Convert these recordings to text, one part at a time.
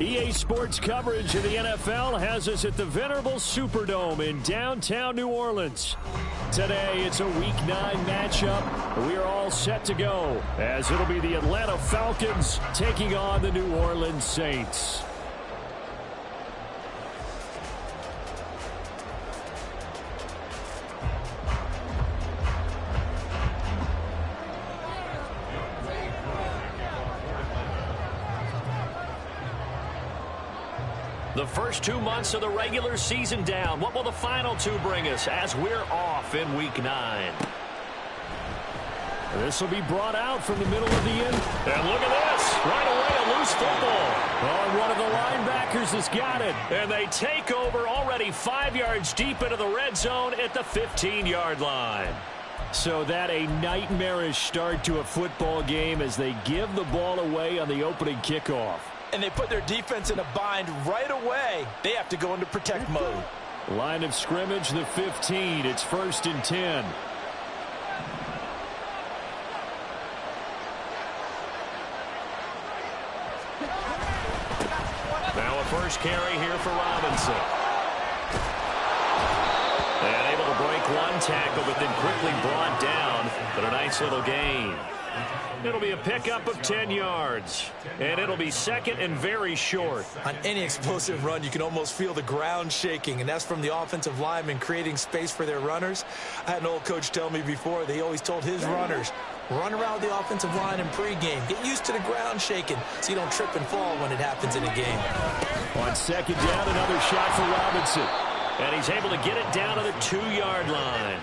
EA Sports coverage of the NFL has us at the venerable Superdome in downtown New Orleans. Today, it's a Week 9 matchup. We are all set to go, as it'll be the Atlanta Falcons taking on the New Orleans Saints. The first 2 months of the regular season down. What will the final 2 bring us as we're off in Week 9? This will be brought out from the middle of the end. And look at this. Right away, a loose football. Oh, one of the linebackers has got it. And they take over already 5 yards deep into the red zone at the 15-yard line. So that a nightmarish start to a football game as they give the ball away on the opening kickoff. And they put their defense in a bind right away. They have to go into protect mode. Line of scrimmage, the 15. It's 1st and 10. Now a first carry here for Robinson. And able to break one tackle, but then quickly brought down. But a nice little gain. It'll be a pickup of 10 yards. And it'll be second and very short. On any explosive run, you can almost feel the ground shaking, and that's from the offensive linemen creating space for their runners. I had an old coach tell me before, they always told his runners, run around the offensive line in pregame. Get used to the ground shaking so you don't trip and fall when it happens in a game. On second down, another shot for Robinson. And he's able to get it down to the 2-yard line.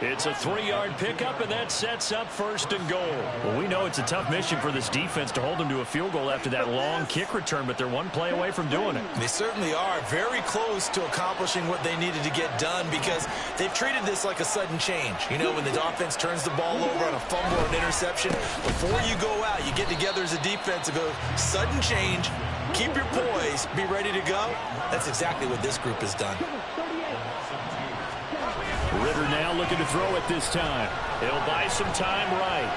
It's a 3-yard pickup, and that sets up 1st and goal. Well, we know it's a tough mission for this defense to hold them to a field goal after that long kick return, but they're one play away from doing it. They certainly are very close to accomplishing what they needed to get done because they've treated this like a sudden change. You know, when the offense turns the ball over on a fumble or an interception, before you go out, you get together as a defense and go, sudden change, keep your poise, be ready to go. That's exactly what this group has done. Ritter now looking to throw it this time. He'll buy some time right.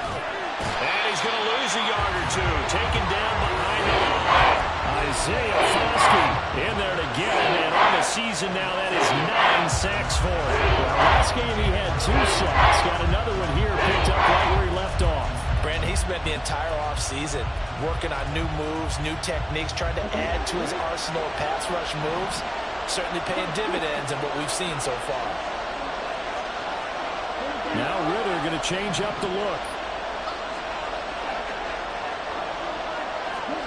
And he's going to lose a yard or two. Taken down behind the line. Isaiah Foskey in there to get it. And on the season now, that is 9 sacks for him. Well, last game he had 2 sacks. Got another one here picked up right where he left off. Brandon, he spent the entire offseason working on new moves, new techniques, trying to add to his arsenal of pass rush moves. Certainly paying dividends in what we've seen so far. Now Ritter going to change up the look.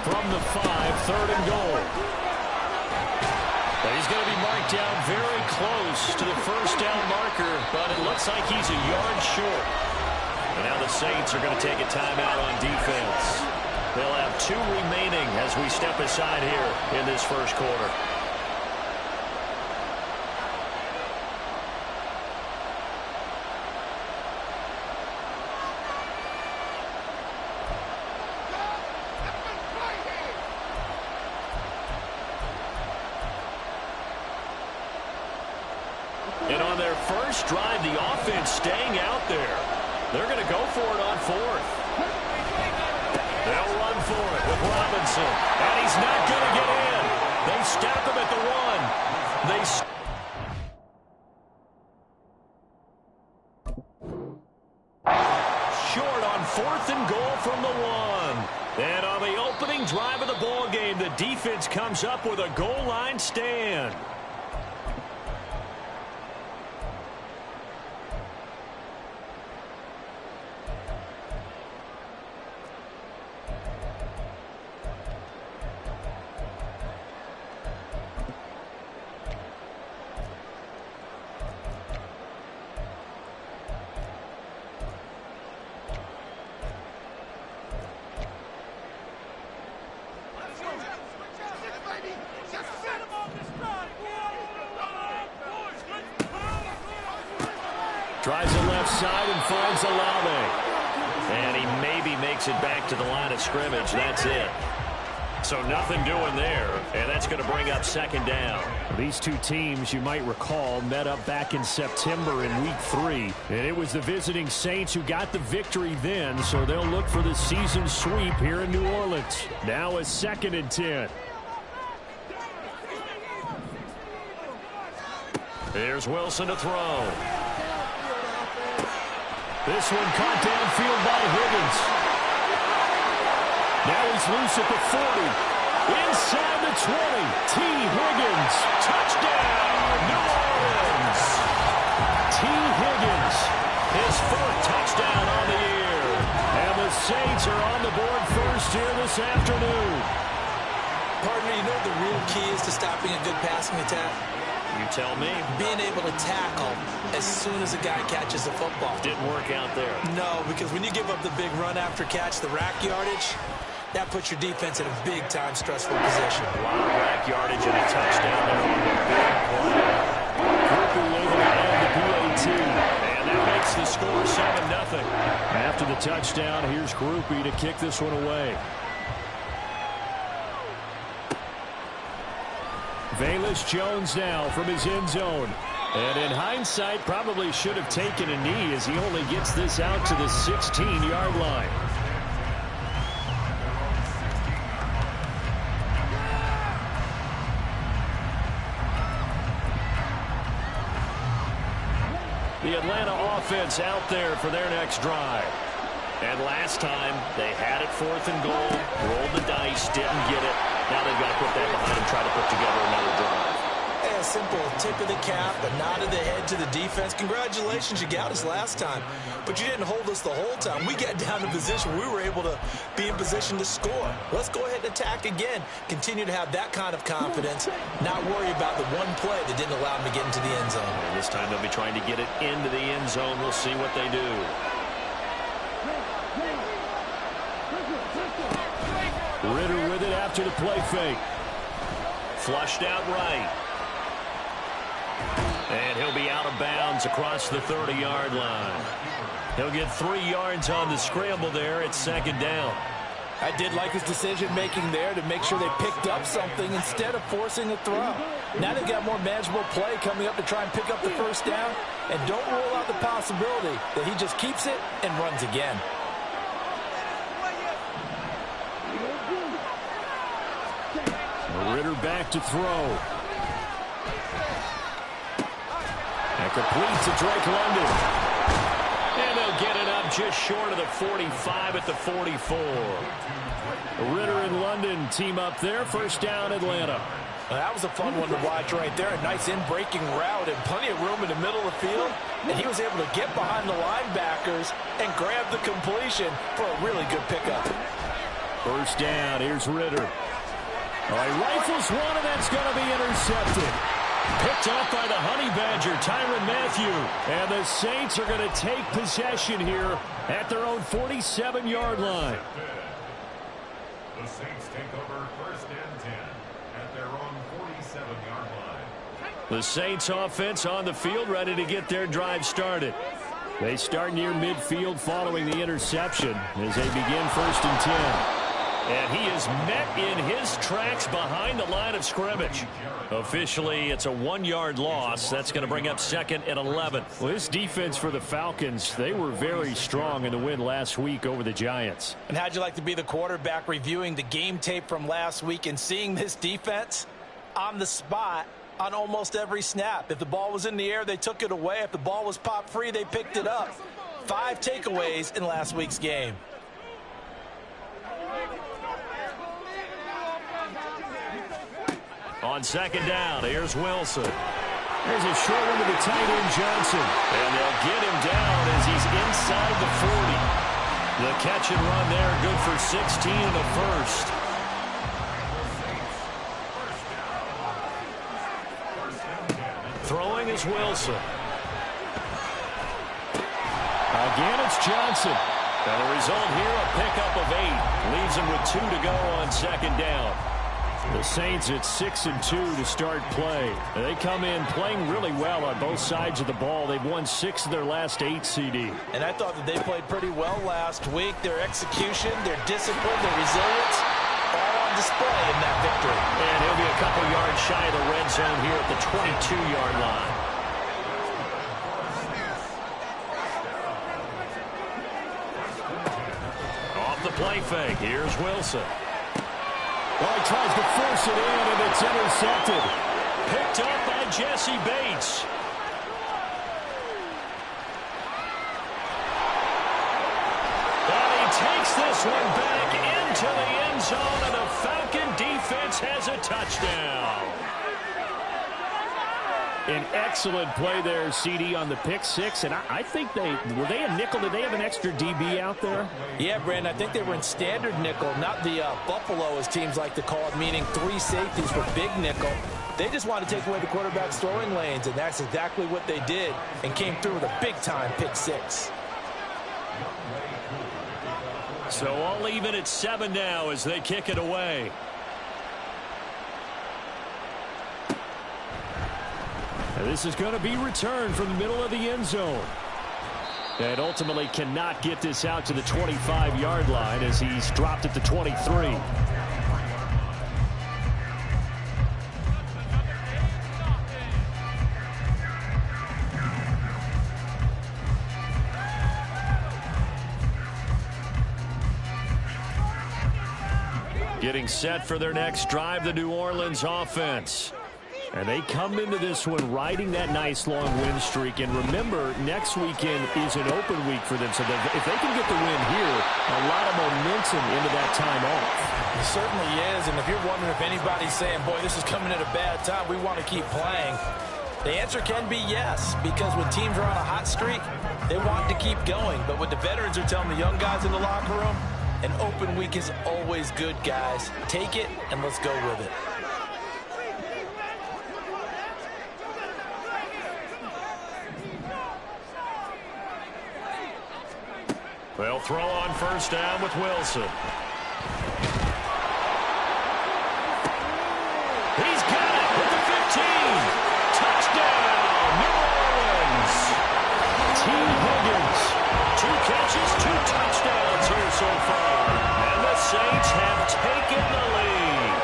From the 5, 3rd and goal. But he's going to be marked down very close to the first down marker, but it looks like he's a yard short. And now the Saints are going to take a timeout on defense. They'll have 2 remaining as we step aside here in this first quarter. And on their first drive, the offense staying out there. They're going to go for it on 4th. They'll run for it with Robinson. And he's not going to get in. They stop him at the 1. Short on 4th and goal from the 1. And on the opening drive of the ball game, the defense comes up with a goal line stand. Tries the left side and finds Olave. And he maybe makes it back to the line of scrimmage. That's it. So nothing doing there, and that's going to bring up 2nd down. These 2 teams, you might recall, met up back in September in Week 3. And it was the visiting Saints who got the victory then, so they'll look for the season sweep here in New Orleans. Now a 2nd and 10. Here's Wilson to throw. This one caught downfield by Higgins. Now he's loose at the 40. Inside the 20. T. Higgins. Touchdown, New Orleans. T. Higgins. His fourth touchdown on the year. And the Saints are on the board first here this afternoon. Partner, you know what the real key is to stopping a good passing attack? You tell me. Being able to tackle as soon as a guy catches the football. Didn't work out there. No, because when you give up the big run after catch, the rack yardage, that puts your defense in a big-time stressful position. A lot of rack yardage and a touchdown there on the big play. Groupie able to add the PAT. And that makes the score 7-0. After the touchdown, here's Groupie to kick this one away. Velus Jones now from his end zone. And in hindsight, probably should have taken a knee as he only gets this out to the 16-yard line. The Atlanta offense out there for their next drive. And last time, they had it 4th and goal, rolled the dice, didn't get it. Now they've got to put that behind them, try to put together another drive. A simple tip of the cap, a nod of the head to the defense. Congratulations, you got us last time. But you didn't hold us the whole time. We got down to position. We were able to be in position to score. Let's go ahead and attack again. Continue to have that kind of confidence. Not worry about the one play that didn't allow them to get into the end zone. And this time they'll be trying to get it into the end zone. We'll see what they do. Ritter with it after the play fake. Flushed out right. And he'll be out of bounds across the 30-yard line. He'll get 3 yards on the scramble there at 2nd down. I did like his decision-making there to make sure they picked up something instead of forcing a throw. Now they've got more manageable play coming up to try and pick up the first down. And don't rule out the possibility that he just keeps it and runs again. Ritter back to throw. And complete to Drake London. And they'll get it up just short of the 45 at the 44. Ritter and London team up there. First down, Atlanta. Well, that was a fun one to watch right there. A nice in-breaking route and plenty of room in the middle of the field. And he was able to get behind the linebackers and grab the completion for a really good pickup. First down, here's Ritter. All right, rifles one, and that's going to be intercepted. Picked up by the Honey Badger, Tyrann Mathieu. And the Saints are going to take possession here at their own 47-yard line. The Saints take over 1st and 10 at their own 47-yard line. The Saints offense on the field, ready to get their drive started. They start near midfield following the interception as they begin 1st and 10. And he is met in his tracks behind the line of scrimmage. Officially, it's a 1-yard loss. That's going to bring up 2nd and 11. Well, this defense for the Falcons, they were very strong in the win last week over the Giants. And how'd you like to be the quarterback reviewing the game tape from last week and seeing this defense on the spot on almost every snap? If the ball was in the air, they took it away. If the ball was popped free, they picked it up. 5 takeaways in last week's game. On 2nd down, here's Wilson. There's a short one to the tight end, Johnson. And they'll get him down as he's inside the 40. The catch and run there, good for 16 and a first. Throwing is Wilson. Again, it's Johnson. And the result here, a pickup of 8. Leaves him with 2 to go on 2nd down. The Saints at 6-2 to start play. They come in playing really well on both sides of the ball. They've won 6 of their last 8, CD. And I thought that they played pretty well last week. Their execution, their discipline, their resilience, all on display in that victory. And he'll be a couple yards shy of the red zone here at the 22-yard line. Off the play fake, here's Wilson. Well, he tries to force it in, and it's intercepted. Picked up by Jesse Bates. takes this one back into the end zone, and the Falcon defense has a touchdown. An excellent play there, CD, on the pick six. And I think were they a nickel? Did they have an extra DB out there? Yeah, Brandon, I think they were in standard nickel, not the Buffalo, as teams like to call it, meaning 3 safeties for big nickel. They just wanted to take away the quarterback's throwing lanes, and that's exactly what they did, and came through with a big-time pick six. So all even at 7 now as they kick it away. And this is going to be returned from the middle of the end zone. And ultimately cannot get this out to the 25-yard line as he's dropped at the 23. Getting set for their next drive, the New Orleans offense. And they come into this one riding that nice long win streak. And remember, next weekend is an open week for them. So if they can get the win here, a lot of momentum into that time off. It certainly is. And if you're wondering if anybody's saying, boy, this is coming at a bad time, we want to keep playing, the answer can be yes. Because when teams are on a hot streak, they want to keep going. But what the veterans are telling the young guys in the locker room, an open week is always good, guys. Take it and let's go with it. They'll throw on first down with Wilson. He's got it with the 15. Touchdown, New Orleans. T. Higgins, 2 catches, 2 touchdowns here so far. And the Saints have taken the lead.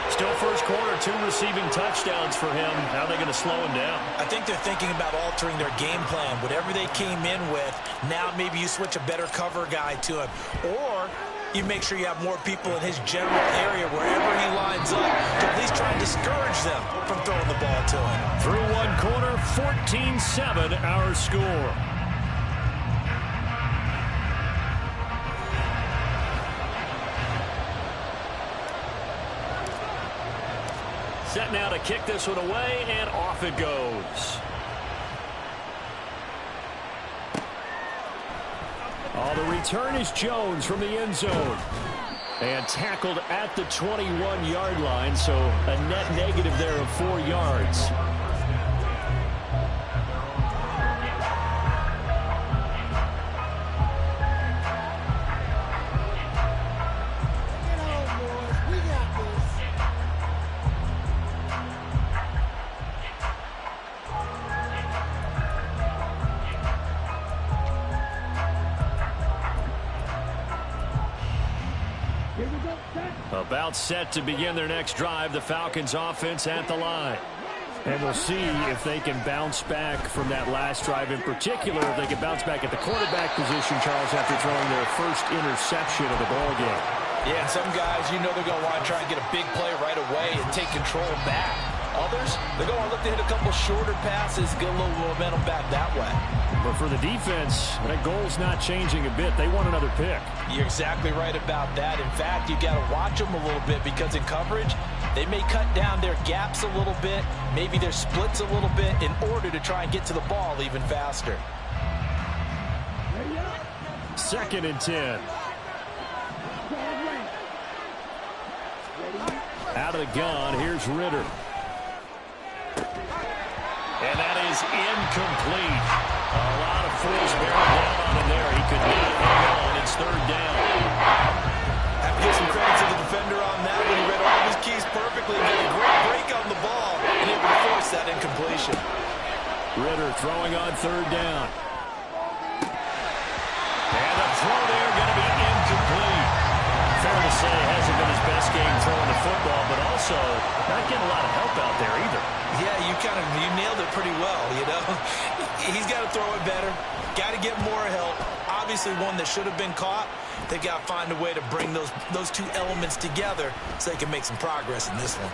Still first quarter, 2 receiving touchdowns for him. How are they going to slow him down? I think they're thinking about altering their game plan. Whatever they came in with, now maybe you switch a better cover guy to him. Or you make sure you have more people in his general area wherever he lines up to at least try and discourage them from throwing the ball to him. Through one quarter, 14-7 our score. Set now to kick this one away, and off it goes. Oh, the return is Jones from the end zone. And tackled at the 21-yard line, so a net negative there of 4 yards. About set to begin their next drive, the Falcons offense at the line. And we'll see if they can bounce back from that last drive, in particular, if they can bounce back at the quarterback position, Charles, after throwing their first interception of the ballgame. Yeah, and some guys, you know they're going to want to try and get a big play right away and take control back. Others, they're going to look to hit a couple shorter passes, get a little momentum back that way. But for the defense, that goal's not changing a bit. They want another pick. You're exactly right about that. In fact, you got to watch them a little bit because in coverage, they may cut down their gaps a little bit, maybe their splits a little bit in order to try and get to the ball even faster. 2nd and 10. Out of the gun, here's Ritter. And that is incomplete. A lot of force bearing down on him there. He could not hang on. It's 3rd down. Have to give some credit to the defender on that one. He read all of his keys perfectly, got a great break on the ball, and able to force that incompletion. Ritter throwing on 3rd down. And the throw there going to be incomplete. Fair to say, hasn't been his best game throwing the football, but also not getting a lot of help out there either. Yeah, you nailed it pretty well, you know. He's got to throw it better. Got to get more help. Obviously one that should have been caught. They got to find a way to bring those 2 elements together so they can make some progress in this one.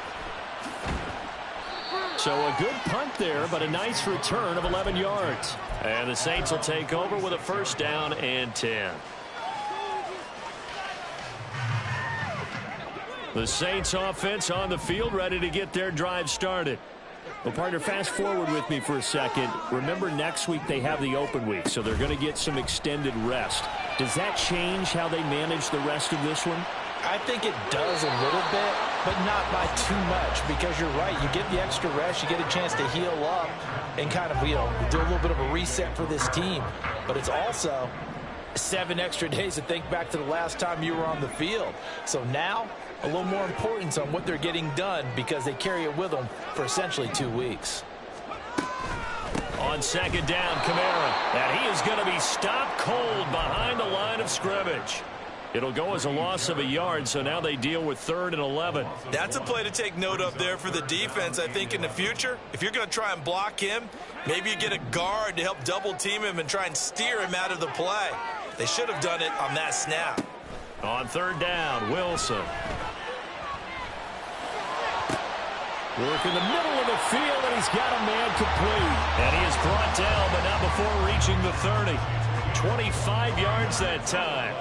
So a good punt there, but a nice return of 11 yards. And the Saints will take over with a 1st down and 10. The Saints offense on the field, ready to get their drive started. Well, partner, fast forward with me for a second. Remember, next week they have the open week, so they're going to get some extended rest. Does that change how they manage the rest of this one? I think it does a little bit, but not by too much, because you're right. You get the extra rest, you get a chance to heal up and kind of, do a little bit of a reset for this team. But it's also 7 extra days to think back to the last time you were on the field. So now, a little more importance on what they're getting done because they carry it with them for essentially 2 weeks. On second down, Kamara. And he is going to be stopped cold behind the line of scrimmage. It'll go as a loss of a yard, so now they deal with 3rd and 11. That's a play to take note of there for the defense, I think, in the future. If you're going to try and block him, maybe you get a guard to help double team him and try and steer him out of the play. They should have done it on that snap. On 3rd down, Wilson. Work in the middle of the field, and he's got a man complete. And he is brought down, but not before reaching the 30. 25 yards that time.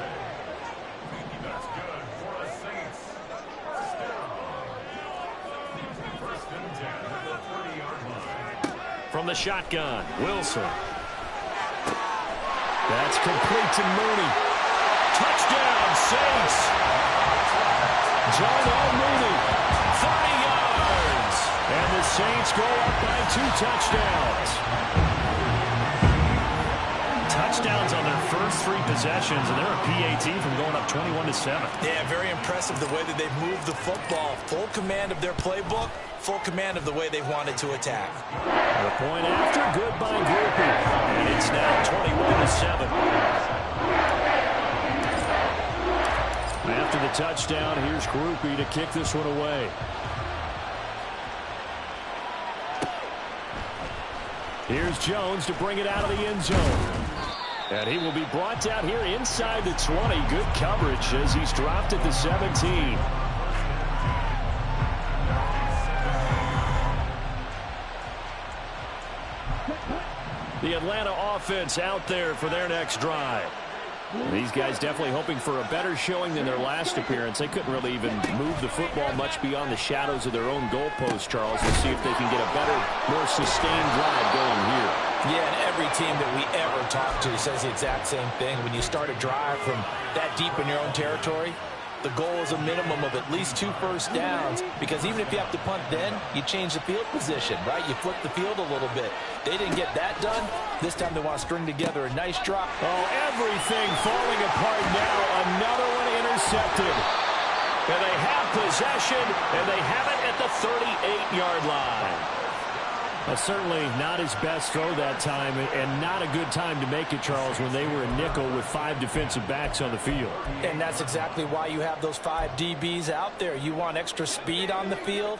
That's good for the Saints. First and 10 at the 30-yard line. From the shotgun, Wilson. That's complete to Mooney. Touchdown, Saints. Jarnell Mooney, 30 yards. And the Saints go up by 2 touchdowns. Touchdowns on their first 3 possessions, and they're a PAT from going up 21-7. Yeah, very impressive the way that they've moved the football. Full command of their playbook, full command of the way they've wanted to attack. The point after, good by Groupie. And it's now 21-7. After the touchdown, here's Groupie to kick this one away. Here's Jones to bring it out of the end zone. And he will be brought down here inside the 20. Good coverage as he's dropped at the 17. The Atlanta offense out there for their next drive. These guys definitely hoping for a better showing than their last appearance. They couldn't really even move the football much beyond the shadows of their own goalpost, Charles. We'll see if they can get a better, more sustained drive going here. Yeah, and every team that we ever talk to says the exact same thing. When you start a drive from that deep in your own territory, the goal is a minimum of at least 2 first downs, because even if you have to punt then, you change the field position, right? You flip the field a little bit. They didn't get that done. This time they want to string together a nice drop. Oh, everything falling apart now. Another one intercepted. And they have possession, and they have it at the 38-yard line. Certainly not his best throw that time, and not a good time to make it, Charles, when they were a nickel with 5 defensive backs on the field. And that's exactly why you have those 5 DBs out there. You want extra speed on the field,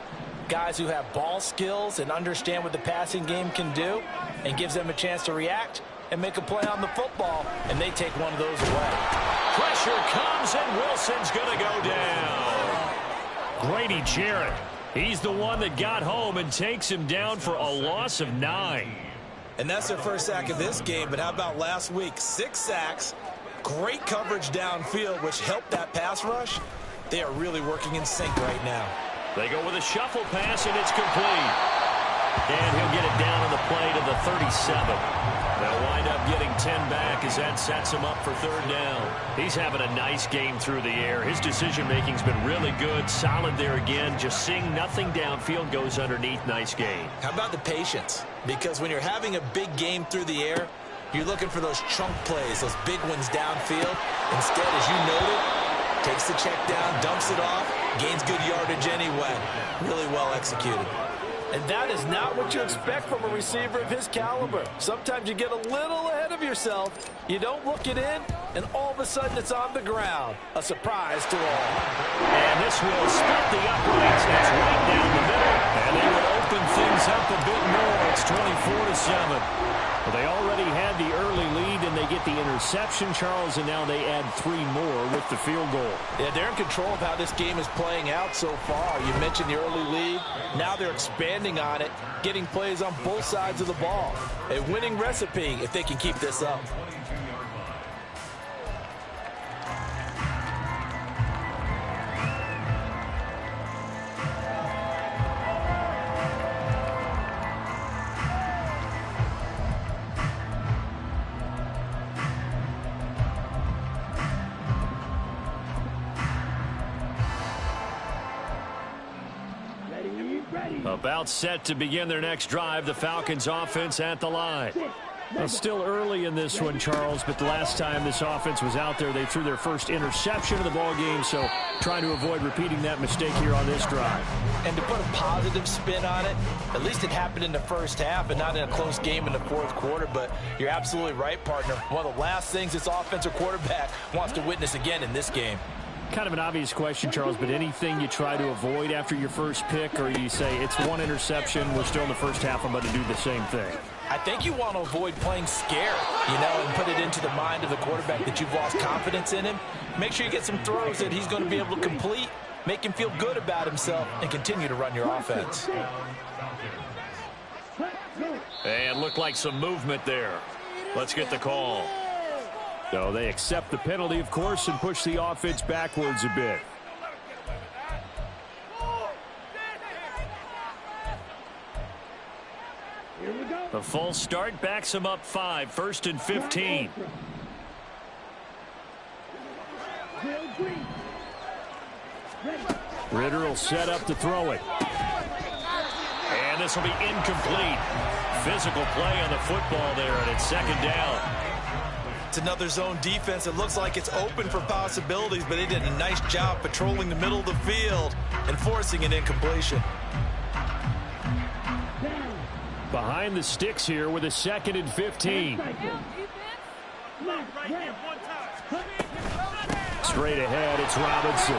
guys who have ball skills and understand what the passing game can do, and gives them a chance to react and make a play on the football, and they take one of those away. Pressure comes, and Wilson's going to go down. Grady Jarrett. He's the one that got home and takes him down for a loss of 9. And that's their first sack of this game, but how about last week? 6 sacks, great coverage downfield, which helped that pass rush. They are really working in sync right now. They go with a shuffle pass, and it's complete. And he'll get it down on the play to the 37. They'll wind up getting 10 back as that sets him up for 3rd down. He's having a nice game through the air. His decision-making's been really good. Solid there again. Just seeing nothing downfield, goes underneath. Nice game. How about the patience? Because when you're having a big game through the air, you're looking for those chunk plays, those big ones downfield. Instead, as you noted, takes the check down, dumps it off, gains good yardage anyway. Really well executed. And that is not what you expect from a receiver of his caliber. Sometimes you get a little ahead of yourself. You don't look it in, and all of a sudden it's on the ground. A surprise to all. And this will split the uprights. That's right down the middle. And they would open things up a bit more. It's 24-7. Well, they already had the early lead, and they get the interception, Charles, and now they add 3 more with the field goal. Yeah, they're in control of how this game is playing out so far. You mentioned the early lead. Now they're expanding on it, getting plays on both sides of the ball. A winning recipe if they can keep this up. About set to begin their next drive, the Falcons offense at the line. Well, still early in this one, Charles, but the last time this offense was out there, they threw their first interception of the ball game, so trying to avoid repeating that mistake here on this drive. And to put a positive spin on it, at least it happened in the first half and not in a close game in the fourth quarter, but you're absolutely right, partner. One of the last things this offensive quarterback wants to witness again in this game. Kind of an obvious question, Charles, but anything you try to avoid after your first pick, or you say it's one interception, we're still in the first half, I'm going to do the same thing? I think you want to avoid playing scared, and put it into the mind of the quarterback that you've lost confidence in him. Make sure you get some throws that he's going to be able to complete, make him feel good about himself, and continue to run your offense. And looked like some movement there. Let's get the call. So they accept the penalty, of course, and push the offense backwards a bit. The false start backs him up 5, 1st and 15. Ritter will set up to throw it. And this will be incomplete. Physical play on the football there, and it's 2nd down. It's another zone defense. It looks like it's open for possibilities, but they did a nice job patrolling the middle of the field and forcing an incompletion. Behind the sticks here with a 2nd and 15. Straight ahead, it's Robinson.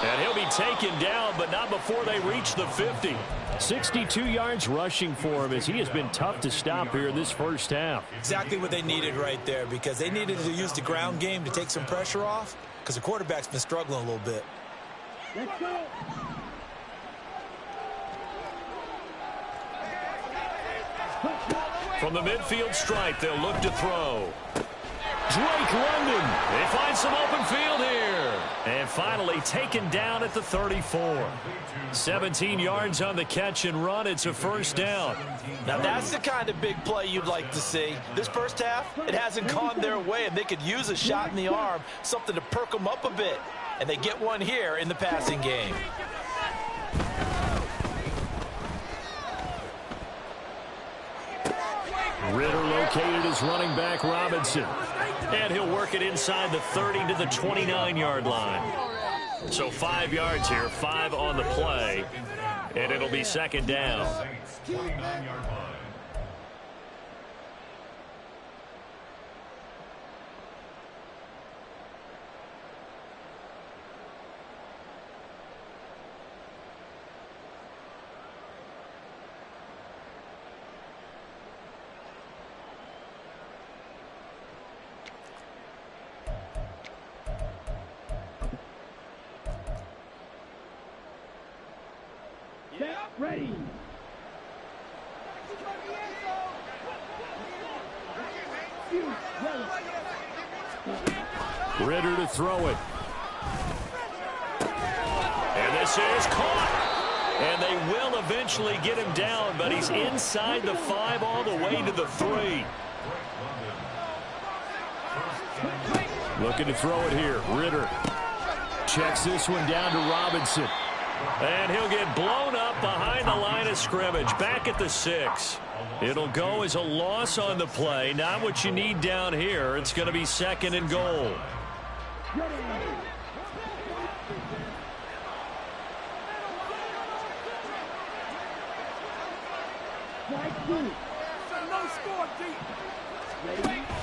And he'll be taken down, but not before they reach the 50. 62 yards rushing for him as he has been tough to stop here in this first half. Exactly what they needed right there, because they needed to use the ground game to take some pressure off, because the quarterback's been struggling a little bit. Let's go. From the midfield stripe, they'll look to throw. Drake London. They find some open field here. And finally taken down at the 34. 17 yards on the catch and run. It's a 1st down. Now that's the kind of big play you'd like to see. This first half, it hasn't gone their way, and they could use a shot in the arm, something to perk them up a bit. And they get one here in the passing game. Ritter located as running back Robinson. And he'll work it inside the 30 to the 29-yard line. So 5 yards here, 5 on the play. And it'll be 2nd down. 29-yard line. Ready. Ritter to throw it. And this is caught. And they will eventually get him down, but he's inside the 5 all the way to the 3. Looking to throw it here. Ritter checks this one down to Robinson. And he'll get blown up behind the line of scrimmage, back at the 6. It'll go as a loss on the play. Not what you need down here. It's going to be 2nd and goal.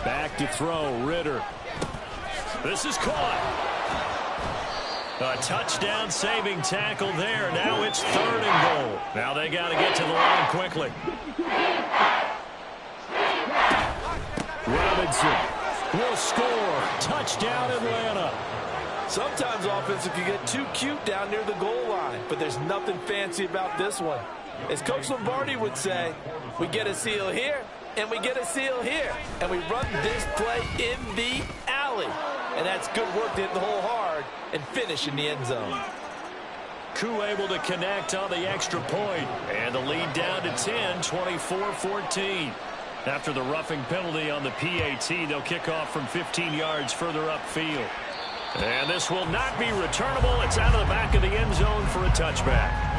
Back to throw, Ritter. This is caught. A touchdown saving tackle there. Now it's 3rd and goal. Now they got to get to the line quickly. Robinson will score. Touchdown Atlanta. Sometimes offenses can get too cute down near the goal line, but there's nothing fancy about this one. As Coach Lombardi would say, we get a seal here, and we get a seal here, and we run this play in the alley. And that's good work to hit the hole hard and finish in the end zone. Koo able to connect on the extra point. And the lead down to 10, 24-14. After the roughing penalty on the PAT, they'll kick off from 15 yards further upfield. And this will not be returnable. It's out of the back of the end zone for a touchback.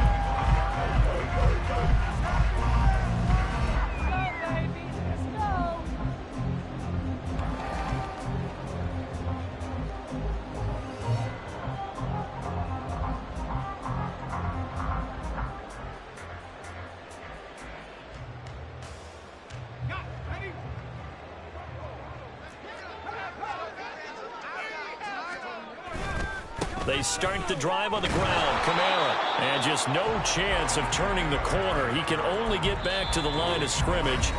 They start the drive on the ground. Kamara. And just no chance of turning the corner. He can only get back to the line of scrimmage.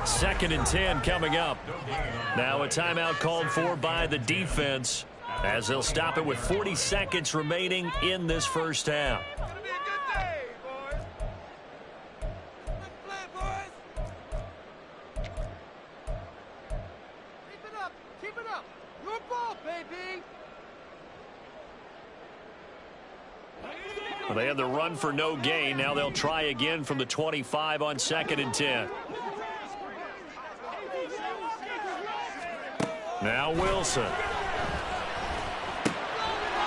2nd and 10 coming up. Now a timeout called for by the defense as they'll stop it with 40 seconds remaining in this first half. They had the run for no gain. Now they'll try again from the 25 on 2nd and 10. Now Wilson.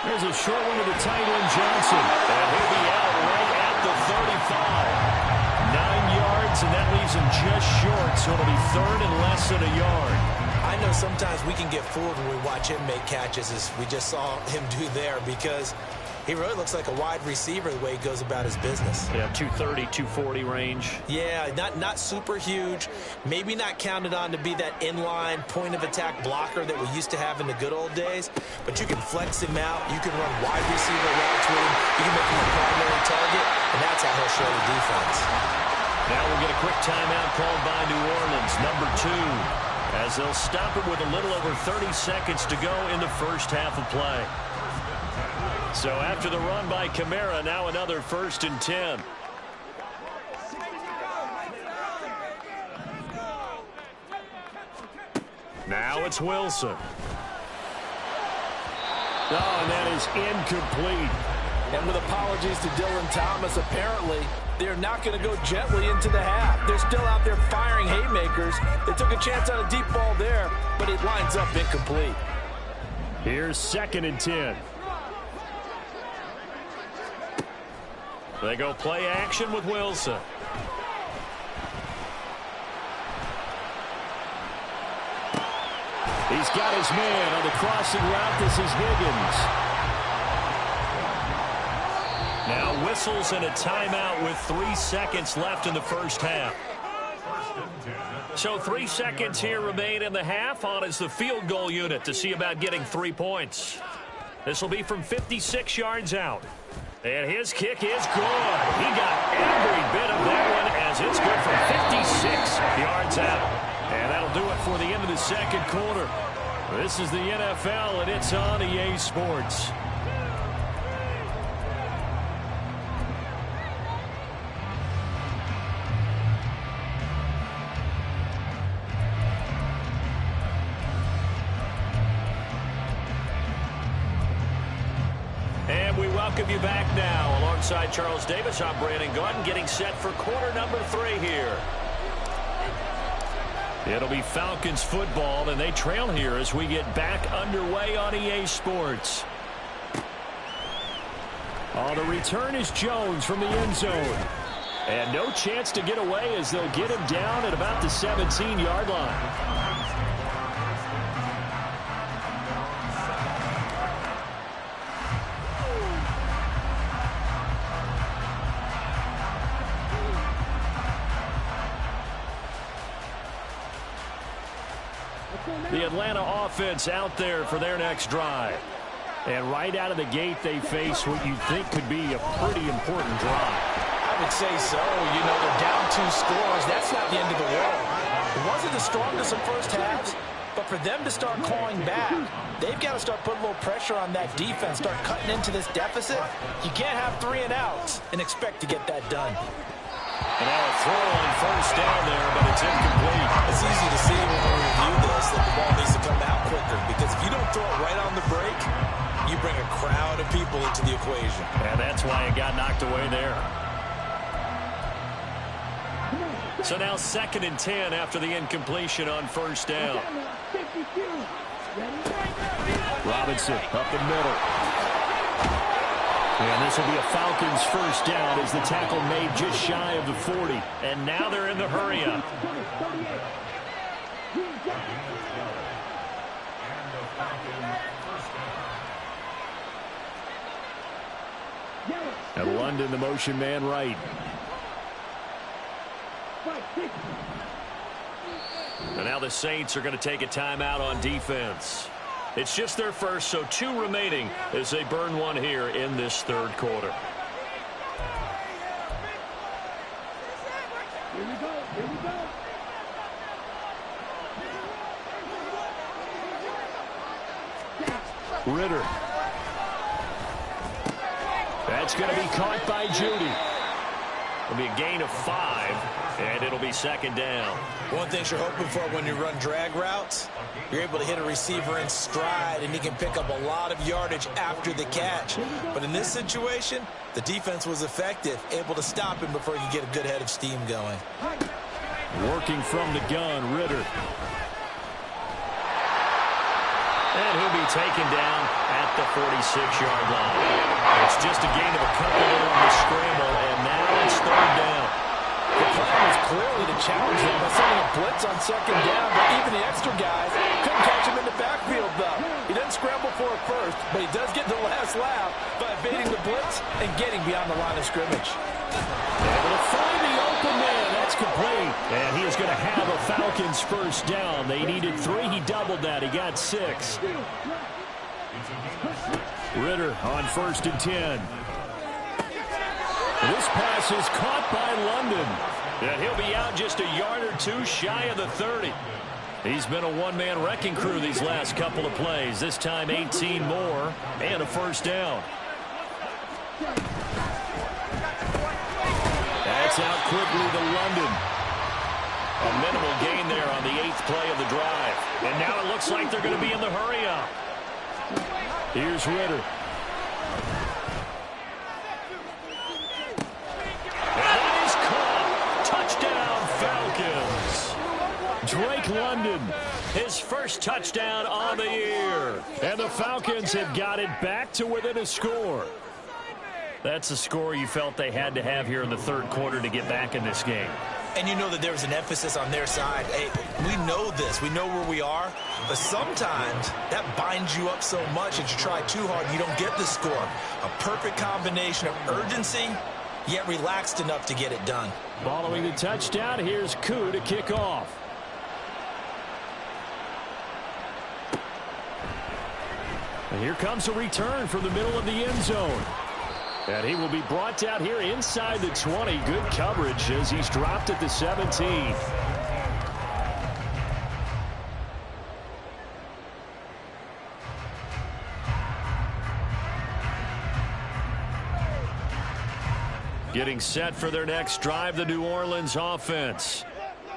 There's a short one to the tight end, Johnson. And he'll be out right at the 35. 9 yards, and that leaves him just short, so it'll be 3rd and less than a yard. I know sometimes we can get fooled when we watch him make catches, as we just saw him do there, because he really looks like a wide receiver the way he goes about his business. Yeah, 230, 240 range. Yeah, not super huge. Maybe not counted on to be that inline point-of-attack blocker that we used to have in the good old days. But you can flex him out. You can run wide receiver routes with him. You can make him a primary target, and that's how he'll show the defense. Now we'll get a quick timeout called by New Orleans, number 2, as they'll stop it with a little over 30 seconds to go in the first half of play. So after the run by Kamara, now another 1st and 10. Now it's Wilson. Oh, and that is incomplete. And with apologies to Dylan Thomas, apparently they're not going to go gently into the half. They're still out there firing haymakers. They took a chance on a deep ball there, but it lines up incomplete. Here's 2nd and 10. They go play action with Wilson. He's got his man on the crossing route. This is Higgins. Now whistles and a timeout with 3 seconds left in the first half. So 3 seconds here remain in the half. On is the field goal unit to see about getting 3 points. This will be from 56 yards out. And his kick is good. He got every bit of that one as it's good from 56 yards out. And that'll do it for the end of the second quarter. This is the NFL, and it's on EA Sports. And we welcome you back now. Alongside Charles Davis, I'm Brandon Gordon, getting set for quarter number 3 here. It'll be Falcons football, and they trail here as we get back underway on EA Sports. Oh, the return is Jones from the end zone. And no chance to get away as they'll get him down at about the 17-yard line. The Atlanta offense out there for their next drive. And right out of the gate, they face what you think could be a pretty important drive. I would say so. You know, they're down 2 scores. That's not the end of the world. It wasn't the strongest of first halves, but for them to start clawing back, they've got to start putting a little pressure on that defense, start cutting into this deficit. You can't have 3 and outs and expect to get that done. And now a throw on first down there, but it's incomplete. It's easy to see when we review this that the ball needs to come out quicker, because if you don't throw it right on the break, you bring a crowd of people into the equation. And that's why it got knocked away there. So now 2nd and 10 after the incompletion on first down. Robinson up the middle. And this will be a Falcons first down as the tackle made just shy of the 40. And now they're in the hurry-up. And London, the motion man right. And now the Saints are going to take a timeout on defense. It's just their first, so 2 remaining as they burn one here in this third quarter. Here we go. Here we go. Ritter. That's going to be caught by Judy. It'll be a gain of 5, and it'll be second down. One thing you're hoping for when you run drag routes, you're able to hit a receiver in stride, and he can pick up a lot of yardage after the catch. But in this situation, the defense was effective, able to stop him before he could get a good head of steam going. Working from the gun, Ritter. And he'll be taken down at the 46-yard line. It's just a gain of a couple there on the scramble, and now it's third down. The plan was clearly to challenge them by sending a blitz on second down, but even the extra guys couldn't catch him in the backfield, though. He doesn't scramble for it first, but he does get the last laugh by evading the blitz and getting beyond the line of scrimmage. Able to find the open man. That's complete. And he is going to have a Falcons first down. They needed 3. He doubled that. He got 6. Ritter on 1st and 10. This pass is caught by London. And he'll be out just a yard or 2 shy of the 30. He's been a one-man wrecking crew these last couple of plays. This time 18 more and a first down. That's out quickly to London. A minimal gain there on the 8th play of the drive. And now it looks like they're going to be in the hurry-up. Here's Ritter. And that is caught. Touchdown, Falcons. Drake London, his first touchdown on the year. And the Falcons have got it back to within a score. That's a score you felt they had to have here in the third quarter to get back in this game. And you know that there was an emphasis on their side. Hey, we know this. We know where we are. But sometimes that binds you up so much that you try too hard and you don't get the score. A perfect combination of urgency, yet relaxed enough to get it done. Following the touchdown, here's Koo to kick off. And here comes a return from the middle of the end zone. And he will be brought down here inside the 20. Good coverage as he's dropped at the 17. Getting set for their next drive, the New Orleans offense.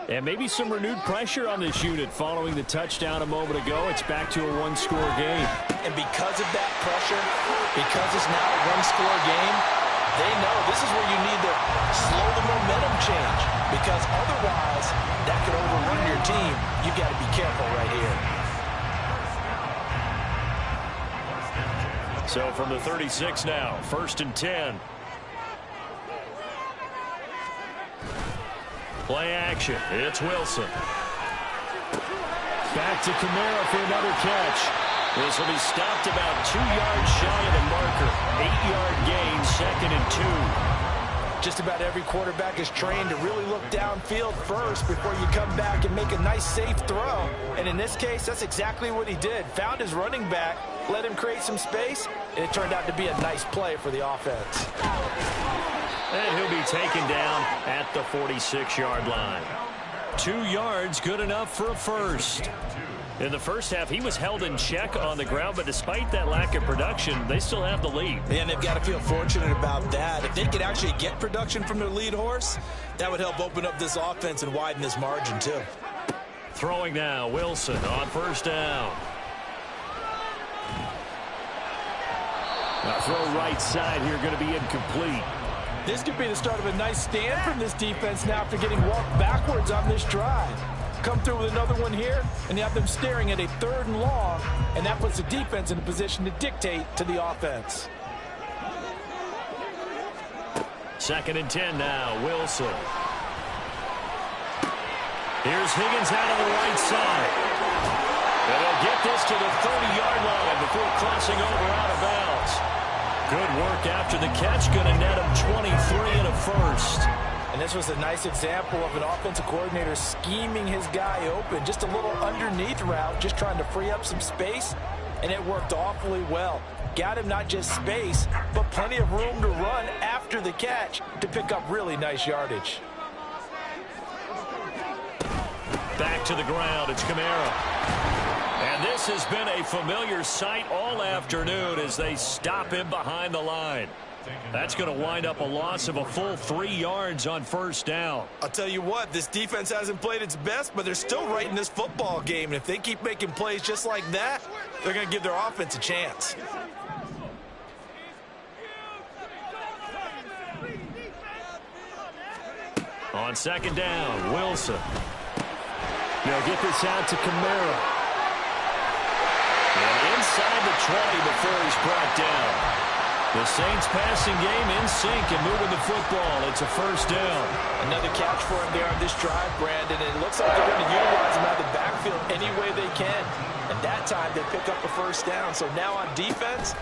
And maybe some renewed pressure on this unit following the touchdown a moment ago. It's back to a 1-score game. And because of that pressure, because it's now a 1-score game, they know this is where you need to slow the momentum change. Because otherwise, that could overrun your team. You've got to be careful right here. So from the 36 now, 1st and 10. Play action. It's Wilson. Back to Kamara for another catch. This will be stopped about 2 yards shy of the marker. 8-yard gain, 2nd and 2. Just about every quarterback is trained to really look downfield first before you come back and make a nice, safe throw. And in this case, that's exactly what he did. Found his running back, let him create some space, and it turned out to be a nice play for the offense. And he'll be taken down at the 46-yard line. 2 yards, good enough for a first. In the first half, he was held in check on the ground, but despite that lack of production, they still have the lead. And they've got to feel fortunate about that. If they could actually get production from their lead horse, that would help open up this offense and widen this margin, too. Throwing now, Wilson on 1st down. Now throw right side here, going to be incomplete. This could be the start of a nice stand from this defense now after getting walked backwards on this drive. come through with another one here, and you have them staring at a 3rd and long, and that puts the defense in a position to dictate to the offense. 2nd and 10 now, Wilson. Here's Higgins out on the right side. And they'll get this to the 30-yard line before crossing over out of bounds. Good work after the catch. Going to net him 23 and a first. And this was a nice example of an offensive coordinator scheming his guy open. Just a little underneath route, just trying to free up some space, and it worked awfully well. Got him not just space, but plenty of room to run after the catch to pick up really nice yardage. Back to the ground, it's Kamara. And this has been a familiar sight all afternoon as they stop him behind the line. That's going to wind up a loss of a full 3 yards on 1st down. I'll tell you what, this defense hasn't played its best, but they're still right in this football game. And if they keep making plays just like that, they're going to give their offense a chance. On 2nd down, Wilson. They'll get this out to Kamara. And inside the 20 before he's brought down. The Saints passing game in sync and moving the football. It's a 1st down. Another catch for him there on this drive, Brandon. And it looks like they're going to utilize him out of the backfield any way they can. And that time they pick up a 1st down. So now on defense,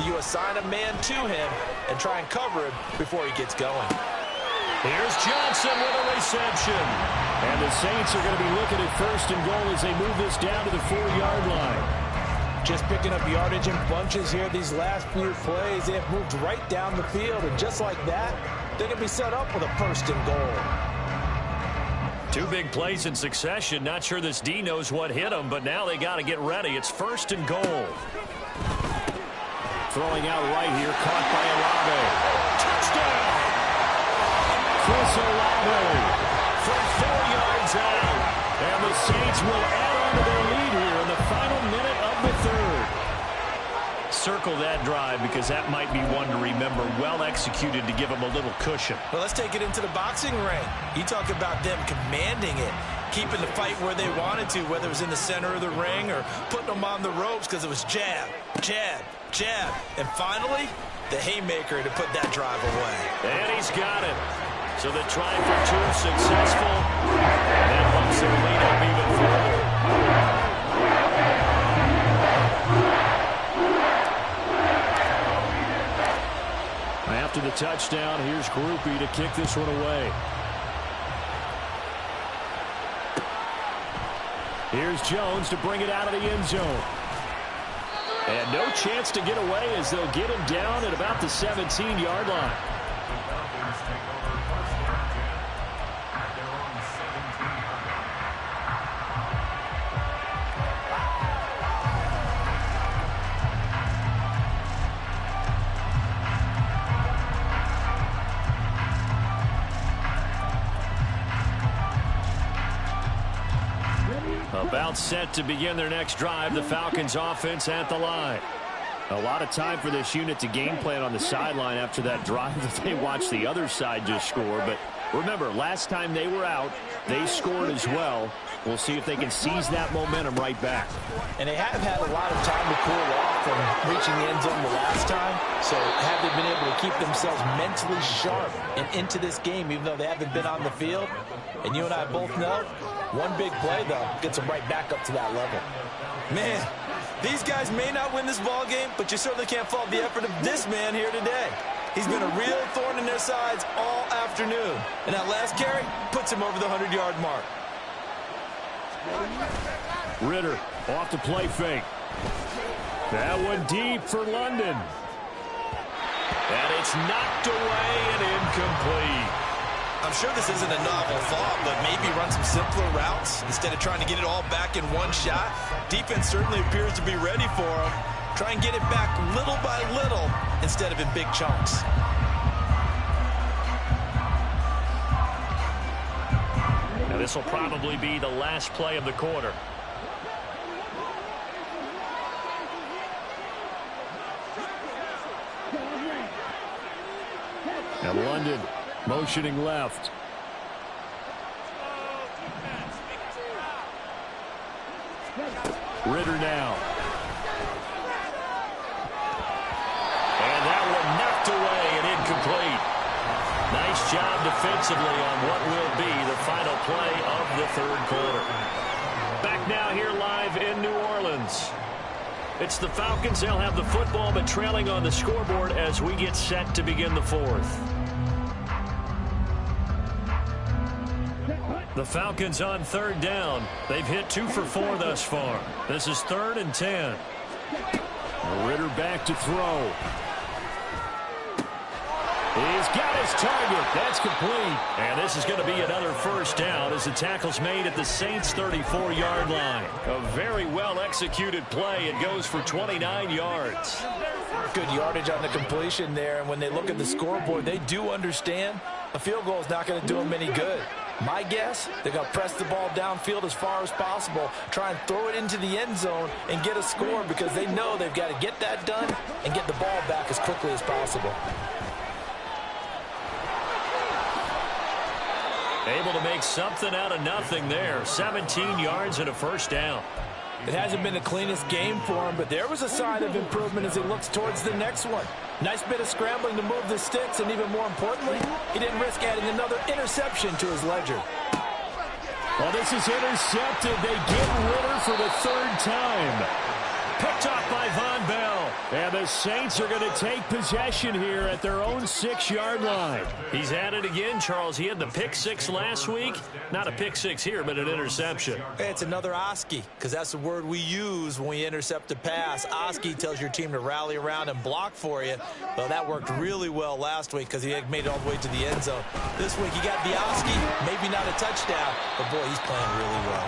you assign a man to him and try and cover him before he gets going. Here's Johnson with a reception. And the Saints are going to be looking at 1st and goal as they move this down to the 4-yard line. Just picking up yardage in bunches here these last few plays. They have moved right down the field, and just like that, they're going to be set up with a 1st and goal. 2 big plays in succession. Not sure this D knows what hit them, but now they got to get ready. It's 1st and goal. Throwing out right here, caught by Olave. Touchdown! Chris Olave from 4 yards out. And the Saints will add on to their lead here in the final minute of the 3rd. Circle that drive because that might be one to remember. Well executed to give them a little cushion. Well, let's take it into the boxing ring. You talk about them commanding it, keeping the fight where they wanted to, whether it was in the center of the ring or putting them on the ropes because it was jab, jab, jab. And finally, the haymaker to put that drive away. And he's got it. So the try for 2 successful. And that bumps their lead up even further. After the touchdown, here's Groupie to kick this one away. Here's Jones to bring it out of the end zone. And no chance to get away as they'll get him down at about the 17-yard line. About set to begin their next drive, the Falcons offense at the line. A lot of time for this unit to game plan on the sideline after that drive that they watched the other side just score. But remember, last time they were out, they scored as well. We'll see if they can seize that momentum right back. And they have had a lot of time to cool off from reaching the end zone the last time. So have they been able to keep themselves mentally sharp and into this game, even though they haven't been on the field? And you and I both know, one big play, though, gets them right back up to that level. Man, these guys may not win this ball game, but you certainly can't fault the effort of this man here today. He's been a real thorn in their sides all afternoon. And that last carry puts him over the 100-yard mark. Ritter off the play fake. That one deep for London. And it's knocked away and incomplete. I'm sure this isn't a novel thought, but maybe run some simpler routes instead of trying to get it all back in one shot. Defense certainly appears to be ready for him. Try and get it back little by little instead of in big chunks. Now this will probably be the last play of the quarter. And London motioning left. Ritter now. And that one knocked away and incomplete. Nice job defensively on what will be the final play of the third quarter. Back now here live in New Orleans. It's the Falcons. They'll have the football, but trailing on the scoreboard as we get set to begin the fourth. The Falcons on third down. They've hit 2 for 4 thus far. This is 3rd and 10. Ritter back to throw. He's got his target. That's complete. And this is going to be another first down as the tackle's made at the Saints' 34-yard line. A very well-executed play. It goes for 29 yards. Good yardage on the completion there. And when they look at the scoreboard, they do understand a field goal is not going to do them any good. My guess, they're going to press the ball downfield as far as possible, try and throw it into the end zone and get a score because they know they've got to get that done and get the ball back as quickly as possible. Able to make something out of nothing there. 17 yards and a first down. It hasn't been the cleanest game for him, but there was a sign of improvement as he looks towards the next one. Nice bit of scrambling to move the sticks, and even more importantly, he didn't risk adding another interception to his ledger. Well, this is intercepted. They get Ritter for the 3rd time. Picked off by Von Bell. And the Saints are going to take possession here at their own 6-yard line. He's at it again, Charles. He had the pick 6 last week. Not a pick 6 here, but an interception. It's another Oski, because that's the word we use when we intercept a pass. Oski tells your team to rally around and block for you. Well, that worked really well last week because he had made it all the way to the end zone. This week, he got the Oski, maybe not a touchdown, but boy, he's playing really well.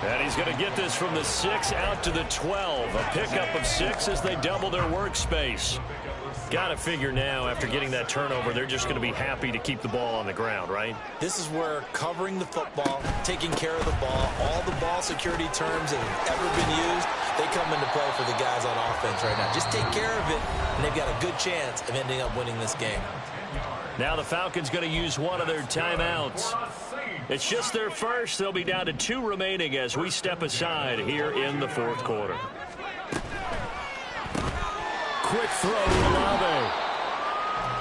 And he's going to get this from the 6 out to the 12. A pickup of 6 as they double their workspace. Got to figure now, after getting that turnover, they're just going to be happy to keep the ball on the ground, right? This is where covering the football, taking care of the ball, all the ball security terms that have ever been used, they come into play for the guys on offense right now. Just take care of it, and they've got a good chance of ending up winning this game. Now the Falcons going to use one of their timeouts. It's just their first. They'll be down to 2 remaining as we step aside here in the fourth quarter. Quick throw to Olave.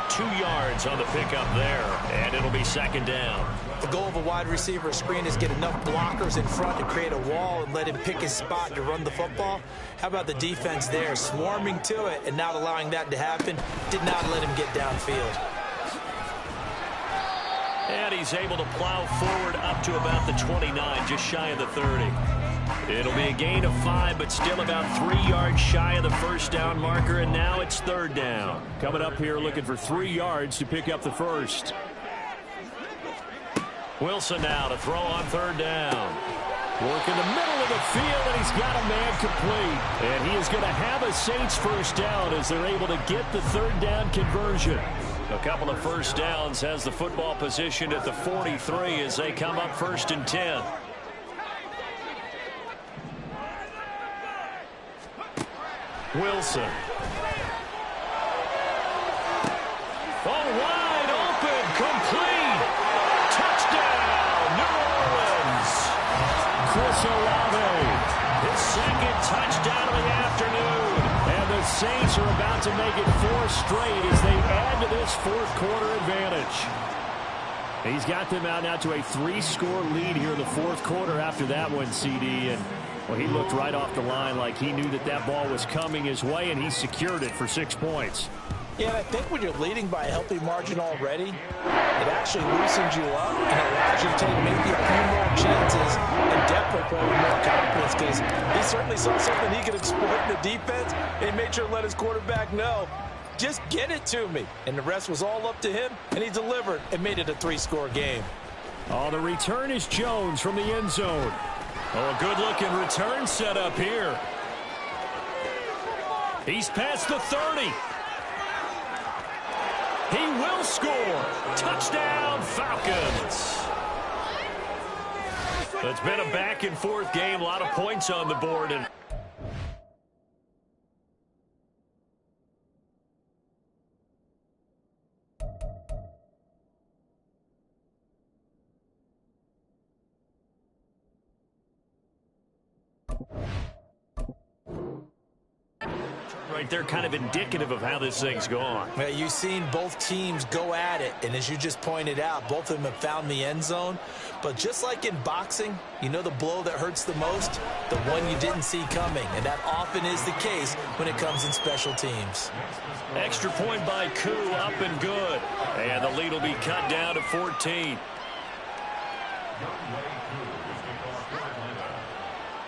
2 yards on the pickup there, and it'll be 2nd down. The goal of a wide receiver screen is get enough blockers in front to create a wall and let him pick his spot to run the football. How about the defense there, swarming to it and not allowing that to happen? Did not let him get downfield. And he's able to plow forward up to about the 29, just shy of the 30. It'll be a gain of 5, but still about 3 yards shy of the first down marker, and now it's 3rd down. Coming up here looking for 3 yards to pick up the first. Wilson now to throw on 3rd down. Work in the middle of the field, and he's got a man complete. And he is going to have a Saints first down as they're able to get the 3rd down conversion. A couple of first downs, has the football positioned at the 43 as they come up 1st and 10. Wilson. Oh, wide open, complete. Touchdown, New Orleans. Chris Olave, his 2nd touchdown of the afternoon. And the Saints are about to make it 4 straight as they add to this 4th quarter advantage. He's got them out now to a 3-score lead here in the 4th quarter after that one, CD. And well, he looked right off the line like he knew that that ball was coming his way, and he secured it for 6 points. Yeah, and I think when you're leading by a healthy margin already, it actually loosens you up and allows you to take maybe a few more chances and definitely play with more confidence because he certainly saw something he could exploit in the defense and he made sure to let his quarterback know, just get it to me. And the rest was all up to him, and he delivered and made it a 3-score game. Oh, the return is Jones from the end zone. Oh, a good-looking return set up here. He's past the 30. He will score. Touchdown, Falcons. It's been a back-and-forth game. A lot of points on the board. And right there, kind of indicative of how this thing's gone. Well, you've seen both teams go at it, and as you just pointed out, both of them have found the end zone. But just like in boxing, you know the blow that hurts the most? The one you didn't see coming, and that often is the case when it comes in special teams. Extra point by Koo, up and good. And the lead will be cut down to 14.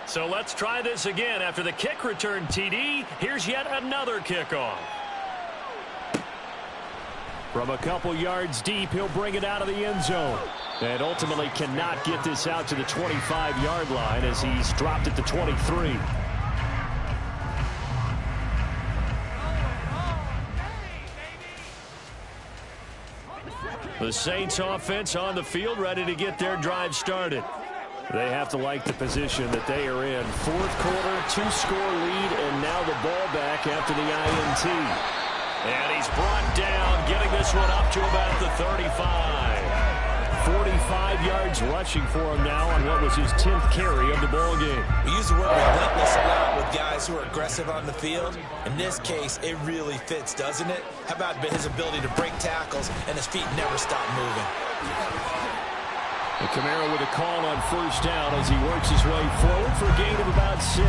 So let's try this again. After the kick return TD, here's yet another kickoff. From a couple yards deep, he'll bring it out of the end zone. And ultimately cannot get this out to the 25-yard line as he's dropped it to 23. The Saints offense on the field, ready to get their drive started. They have to like the position that they are in. Fourth quarter, 2-score lead, and now the ball back after the INT. And he's brought down, getting this one up to about the 35. 45 yards rushing for him now on what was his 10th carry of the ball game. We use the word relentless a lot with guys who are aggressive on the field. In this case, it really fits, doesn't it? How about his ability to break tackles and his feet never stop moving? And Kamara with a call on first down as he works his way forward for a gain of about 6.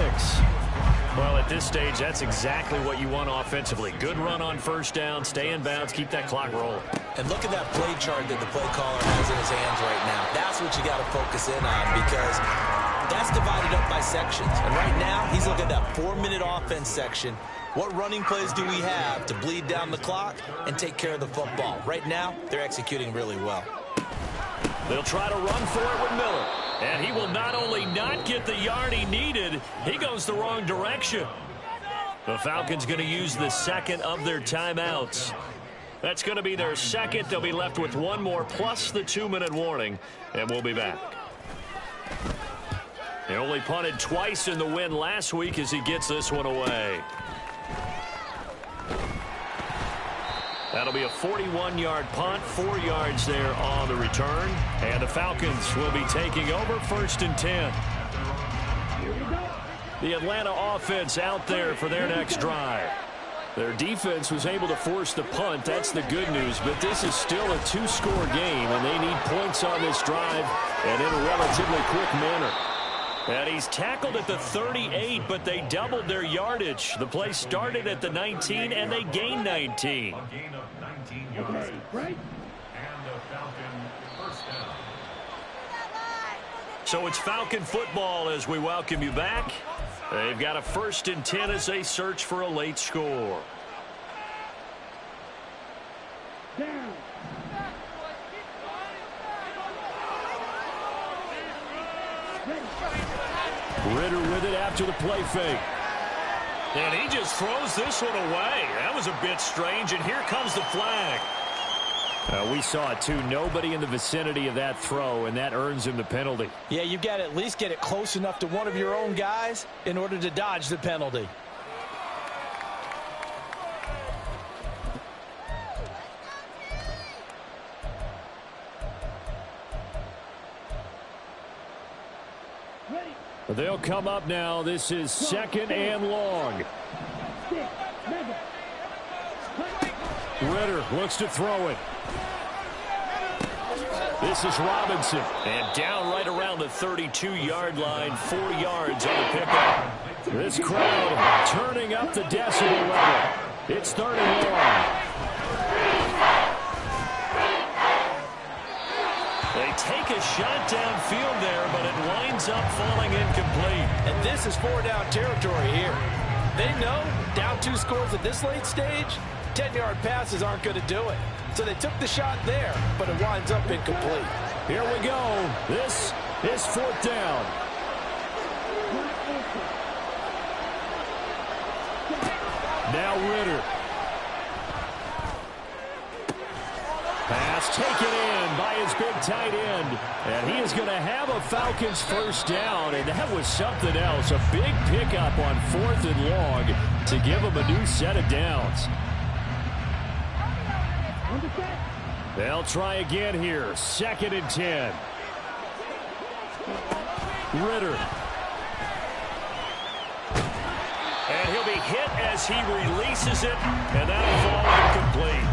Well, at this stage, that's exactly what you want offensively. Good run on first down, stay in bounds, keep that clock rolling. And look at that play chart that the play caller has in his hands right now. That's what you got to focus in on because that's divided up by sections. And right now, he's looking at that 4-minute offense section. What running plays do we have to bleed down the clock and take care of the football? Right now, they're executing really well. They'll try to run for it with Miller. And he will not only not get the yard he needed, he goes the wrong direction. The Falcons going to use the second of their timeouts. That's going to be their second. They'll be left with one more plus the 2-minute warning, and we'll be back. They only punted twice in the win last week as he gets this one away. That'll be a 41-yard punt, 4 yards there on the return. And the Falcons will be taking over 1st and 10. The Atlanta offense out there for their next drive. Their defense was able to force the punt. That's the good news. But this is still a 2-score game, and they need points on this drive and in a relatively quick manner. And he's tackled at the 38, but they doubled their yardage. The play started at the 19, and they gained 19. A gain of 19 yards. And a Falcon first down. So it's Falcon football as we welcome you back. They've got a 1st and 10 as they search for a late score. Down. Ritter with it after the play fake. And he just throws this one away. That was a bit strange, and here comes the flag. We saw it, too. Nobody in the vicinity of that throw, and that earns him the penalty. Yeah, you've got to at least get it close enough to one of your own guys in order to dodge the penalty. They'll come up now. This is 2nd and long. Ritter looks to throw it. This is Robinson. And down right around the 32-yard line, 4 yards on the pickup. This crowd turning up the decibel level. It's 3rd and long. They take a shot downfield there, but it winds up falling incomplete. And this is 4-down territory here. They know down 2 scores at this late stage, 10-yard passes aren't going to do it. So they took the shot there, but it winds up incomplete. Here we go. This is 4th down. Now Ritter. Pass taken in by his big tight end. And he is going to have a Falcons first down. And that was something else. A big pickup on 4th and long to give him a new set of downs. They'll try again here. 2nd and 10. Ritter. And he'll be hit as he releases it, and that'll fall incomplete.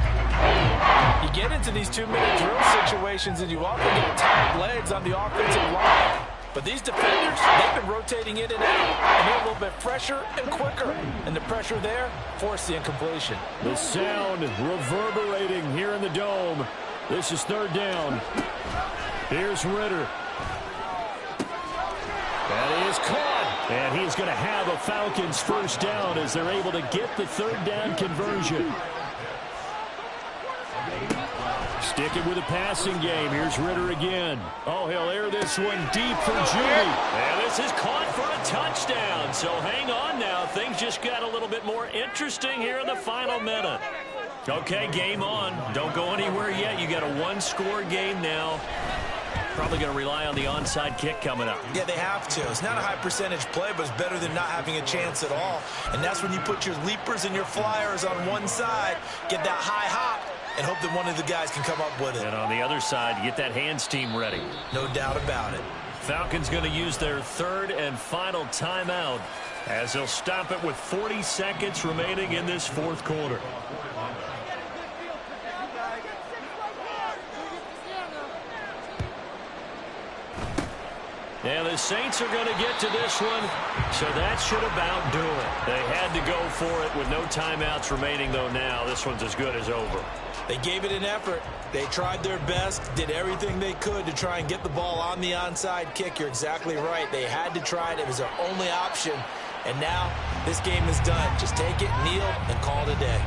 You get into these 2-minute drill situations, and you often get tired legs on the offensive line. But these defenders, they've been rotating in and out, and they're a little bit fresher and quicker. And the pressure there forced the incompletion. The sound reverberating here in the dome. This is 3rd down. Here's Ritter. That is caught. And he's going to have a Falcons 1st down as they're able to get the 3rd down conversion. Sticking with a passing game. Here's Ritter again. Oh, he'll air this one deep for Judy. And this is caught for a touchdown. So hang on now. Things just got a little bit more interesting here in the final minute. Okay, game on. Don't go anywhere yet. You got a 1-score game now. Probably going to rely on the onside kick coming up. Yeah, they have to. It's not a high percentage play, but it's better than not having a chance at all. And that's when you put your leapers and your flyers on one side, get that high hop, and hope that one of the guys can come up with it. And on the other side, get that hands team ready. No doubt about it. Falcons going to use their 3rd and final timeout as they'll stop it with 40 seconds remaining in this 4th quarter. And the Saints are going to get to this one, so that should about do it. They had to go for it with no timeouts remaining, though now. This one's as good as over. They gave it an effort. They tried their best, did everything they could to try and get the ball on the onside kick. You're exactly right. They had to try it. It was their only option. And now this game is done. Just take it, kneel, and call it a day.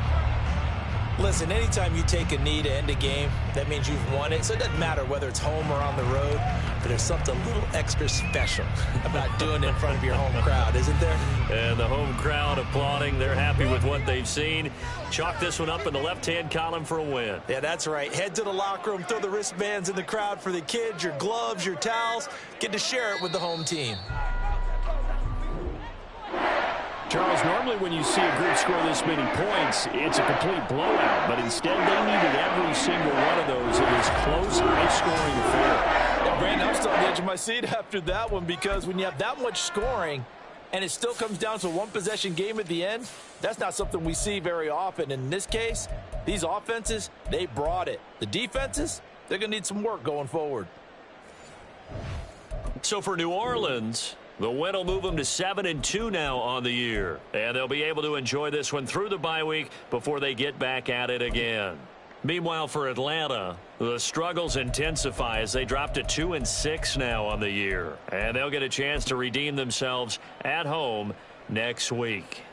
Listen, anytime you take a knee to end a game, that means you've won it. So it doesn't matter whether it's home or on the road, but there's something a little extra special about doing it in front of your home crowd, isn't there? And the home crowd applauding. They're happy with what they've seen. Chalk this one up in the left-hand column for a win. Yeah, that's right. Head to the locker room, throw the wristbands in the crowd for the kids, your gloves, your towels. Get to share it with the home team. Charles, normally when you see a group score this many points, it's a complete blowout. But instead, they needed every single one of those in this close, high-scoring affair. Yeah, Brandon, I'm still on the edge of my seat after that one because when you have that much scoring and it still comes down to a one-possession game at the end, that's not something we see very often. In this case, these offenses, they brought it. The defenses, they're going to need some work going forward. So for New Orleans, the win will move them to 7-2 now on the year. And they'll be able to enjoy this one through the bye week before they get back at it again. Meanwhile, for Atlanta, the struggles intensify as they drop to 2-6 now on the year. And they'll get a chance to redeem themselves at home next week.